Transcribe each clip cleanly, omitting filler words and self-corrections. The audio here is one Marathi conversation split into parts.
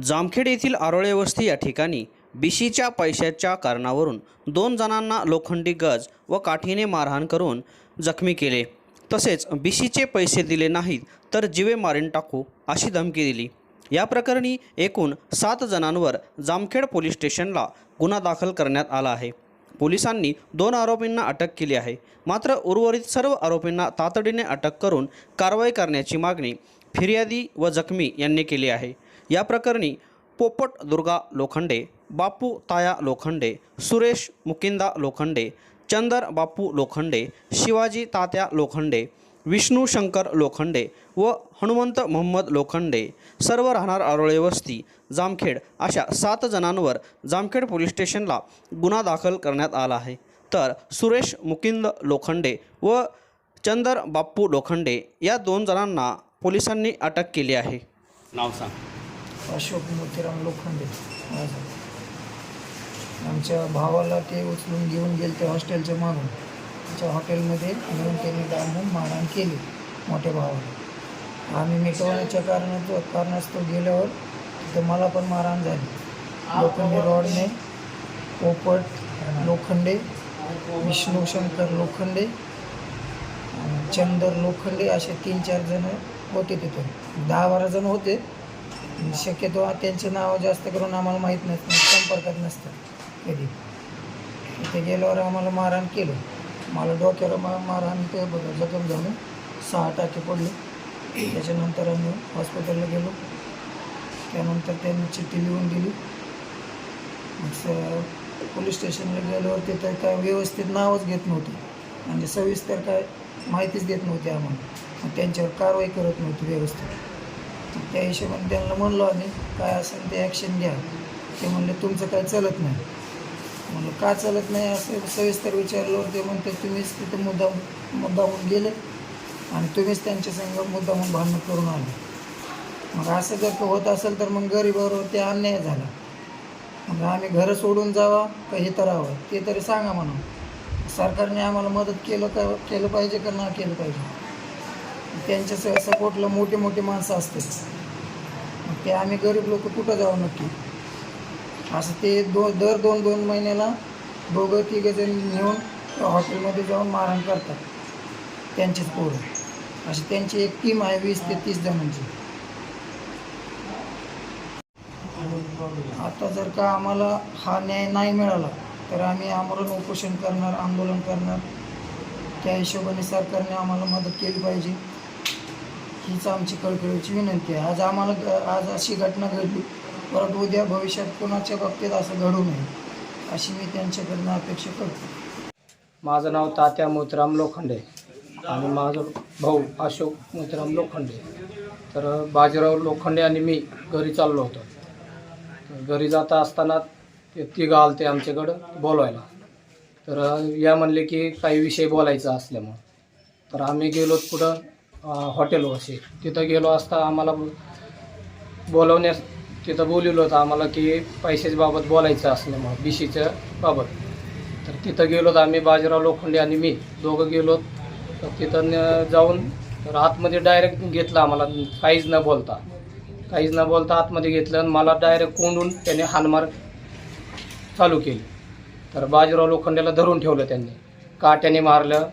जामखेड येथील आरोळे वस्ती या ठिकाणी बिशीच्या पैशाच्या कारणावरून 2 जणांना लोखंडी गज व काठीने मारहाण करून जखमी केले। तसेच बिशीचे पैसे दिले नाहीत तर जीवे मारून टाकू अशी धमकी दिली। या प्रकरणी एकूण 7 जणांवर जामखेड पोलीस स्टेशनला गुन्हा दाखल करण्यात आला आहे। पोलिसांनी 2 आरोपींना अटक केली आहे। मात्र उर्वरित सर्व आरोपींना तातडीने अटक करून कारवाई करण्याची मागणी फिर्यादी व जखमी यांनी केली आहे। या प्रकरणी पोपट दुर्गा लोखंडे, बापू ताया लोखंडे, सुरेश मुकिंदा लोखंडे, चंदर बापू लोखंडे, शिवाजी तात्या लोखंडे, विष्णू शंकर लोखंडे व हनुमंत मोहम्मद लोखंडे सर्व राहणार आरोळे वस्ती जामखेड अशा 7 जणांवर जामखेड पोलीस स्टेशनला गुन्हा दाखल करण्यात आला आहे। तर सुरेश मुकिंद लोखंडे व चंदर बापू लोखंडे या 2 जणांना पोलिसांनी अटक केली आहे। नाव सांग। अशोक मोतीराम लोखंडे आमच्या भावाला ते उचलून घेऊन गेले ते हॉस्टेलच्या मागून त्याच्या हॉटेलमध्ये नेऊन त्यांनी डांबून मारहाण केली मोठ्या भावाला। आम्ही मिटवण्याच्या कारणास्तव गेल्यावर तिथं मला पण मारहाण झाली। लोखंडे रॉडने पोपट लोखंडे, विष्णू शंकर लोखंडे, चंदर लोखंडे असे 3-4 जण होते। तिथं 10-12 जण होते। शक्यतो त्यांचे नाव जास्त करून आम्हाला माहीत नसतं, संपर्कात नसतं कधी। तिथे गेल्यावर आम्हाला मारहाण केलं। मला डोक्याला मारहाण ते बघा जखम झालं, 6 टाके पडले। त्याच्यानंतर आम्ही हॉस्पिटलला गेलो। त्यानंतर त्यांनी चिठ्ठी लिहून दिली। पोलीस स्टेशनला गेल्यावर तिथं काय व्यवस्थित नावच घेत नव्हते, म्हणजे सविस्तर काय माहितीच देत नव्हती आम्हाला। त्यांच्यावर कारवाई करत नव्हती व्यवस्थित। त्या हिशोबाने त्यांना म्हणलो आम्ही काय असेल ते ॲक्शन घ्या। ते म्हणले तुमचं काय चलत नाही। म्हणलं का चलत नाही असं सविस्तर विचारल्यावर ते म्हणते तुम्हीच तिथं मुद्दामून गेले आणि तुम्हीच त्यांच्या संग मुद्दामून भांडण करून आले। मग असं जर का होत असेल तर मग गरिबावर ते अन्याय झाला। मग आम्ही घरं सोडून जावा का इथं राहावं ते तरी सांगा म्हणून। सरकारने आम्हाला मदत केलं पाहिजे का नाही केलं पाहिजे। त्यांच्या सपोर्टला मोठे मोठे माणसं असतात, मग ते आम्ही गरीब लोक कुठं जाऊ नक्की। असं ते दर 2-2 महिन्याला 2-3 जण नेऊन हॉटेलमध्ये जाऊन मारहाण करतात त्यांचीच पोरं। अशी त्यांची एक टीम आहे 20 ते 30 जणांची। आता जर का आम्हाला हा न्याय नाही मिळाला तर आम्ही आमरण उपोषण करणार, आंदोलन करणार। त्या हिशोबाने सरकारने आम्हाला मदत केली पाहिजे हीच आमची कळकळीची विनंती आहे। आज अशी घटना घडली, परत उद्या भविष्यात कोणाच्या बाबतीत असं घडू नये अशी मी त्यांच्याकडनं अपेक्षा करतो। माझं नाव तात्या मोतीराम लोखंडे आणि माझा भाऊ अशोक मोतीराम लोखंडे। तर बाजीराव लोखंडे आणि मी घरी चाललो होतो। घरी जाता असताना ते 3 आलते आमच्याकडं बोलवायला। तर या म्हणले की काही विषय बोलायचा असल्यामुळं तर आम्ही गेलो कुठं हॉटेलवरशी। तिथं गेलो असता आम्हाला बोलवण्यास तिथं बोलवलं होतं आम्हाला की पैशाच्या बाबत बोलायचं असल्यामुळं बिशीच्या बाबत। तर तिथं गेलो तर आम्ही बाजीराव लोखंडे आणि मी दोघं गेलो। तर तिथं जाऊन तर आतमध्ये डायरेक्ट घेतलं आम्हाला, काहीच न बोलता आतमध्ये घेतलं आणि मला डायरेक्ट कोंडून त्याने हाणमार चालू केली। तर बाजीराव लोखंडेला धरून ठेवलं त्यांनी, काट्याने मारलं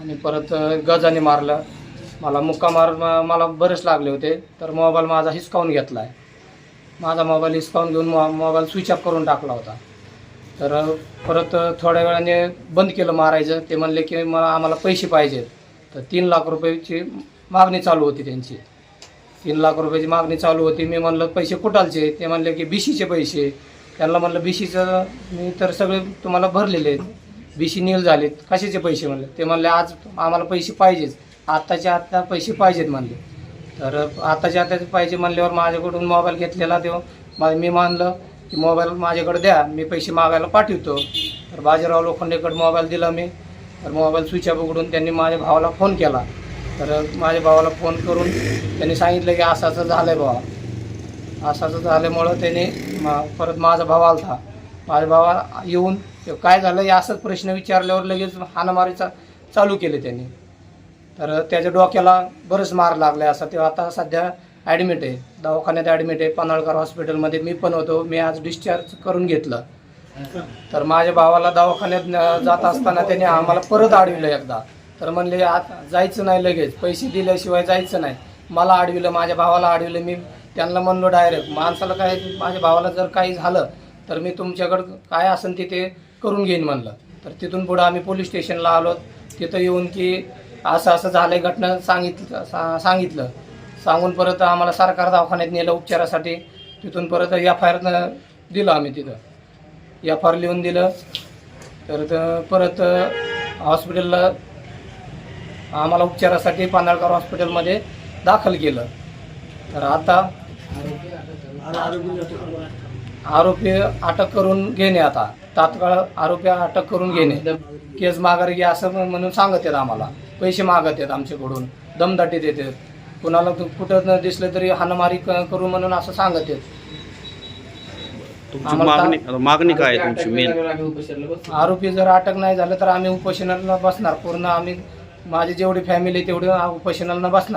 आणि परत गजाने मारलं। मला मुक्का मार मला बरेच लागले होते। तर मोबाईल माझा हिसकावून घेतला आहे। माझा मोबाईल हिसकावून घेऊन मोबाईल स्विच ऑफ करून टाकला होता। तर परत थोड्या वेळाने बंद केलं मारायचं। ते म्हणले की आम्हाला पैसे पाहिजेत। तर 3 लाख रुपयाची मागणी चालू होती त्यांची। 3 लाख रुपयाची मागणी चालू होती। मी म्हणलं पैसे कुठालचे? ते म्हणले की बिशीचे पैसे। त्यांना म्हणलं बिशीचं मी तर सगळे तुम्हाला भरलेले आहेत, बिशी नील झालेत, कशाचे पैसे म्हणले? ते म्हणले आज आम्हाला पैसे पाहिजेच, आत्ताच्या आत्ता पैसे पाहिजेत म्हणले। तर आत्ताच्या आत्ता पाहिजे म्हणल्यावर माझ्याकडून मोबाईल घेतलेला तेव्हा मी मानलं की मोबाईल माझ्याकडे द्या, मी पैसे मागायला पाठवतो। तर बाजीराव लोखंडेकडे मोबाईल दिला मी। तर मोबाईल स्विच ऑफ उघडून त्यांनी माझ्या भावाला फोन केला। तर माझ्या भावाला फोन करून त्यांनी सांगितलं की असं असं झालं आहे बाबा, असं असं झाल्यामुळं त्याने परत माझा भाव आला। माझ्या भावा येऊन काय झालं असंच प्रश्न विचारल्यावर लगेच हाणामारीचा चालू केले त्यांनी। तर त्याच्या डोक्याला बरंच मार लागला असा ते आता सध्या ॲडमिट आहे, दवाखान्यात ॲडमिट आहे पन्हाळकर हॉस्पिटलमध्ये. मी पण होतो. मी आज डिस्चार्ज करून घेतलं. तर माझ्या भावाला दवाखान्यात जात असताना त्याने आम्हाला परत अडविलं एकदा. तर म्हणले आज जायचं नाही, लगेच पैसे दिल्याशिवाय जायचं नाही. मला अडविलं, माझ्या भावाला अडविलं. मी त्यांना म्हणलो डायरेक्ट, माणसाला काय, माझ्या भावाला जर काही झालं तर मी तुमच्याकडं काय असेल ते करून घेईन म्हणलं. तर तिथून पुढं आम्ही पोलीस स्टेशनला आलो. तिथं येऊन की असं असं झालं, घटना सांगितलं. सांगून परत आम्हाला सरकार दवाखान्यात नेलं उपचारासाठी. तिथून परत FIR दिलं आम्ही. तिथं FIR लिहून दिलं. तर परत हॉस्पिटलला आम्हाला उपचारासाठी पन्हाळकर हॉस्पिटलमध्ये दाखल केलं. तर आता आरोपी अटक करून घेणे, आता तात्काळ आरोपी अटक करून घेणे, केस माघारी घ्या असं म्हणून सांगत आहेत आम्हाला. पैसे मागत आहेत आमच्याकडून, दमदाटी देतात. कुणाला कुठं न दिसलं तरी हाणामारी करू म्हणून असं सांगत आहेत. मागणी काय आहे तुमची मेन? आरोपी जर अटक नाही झालं तर आम्ही उपोषणाला बसणार. पूर्ण आम्ही, माझी जेवढी फॅमिली तेवढी उपोषणाला बसणार.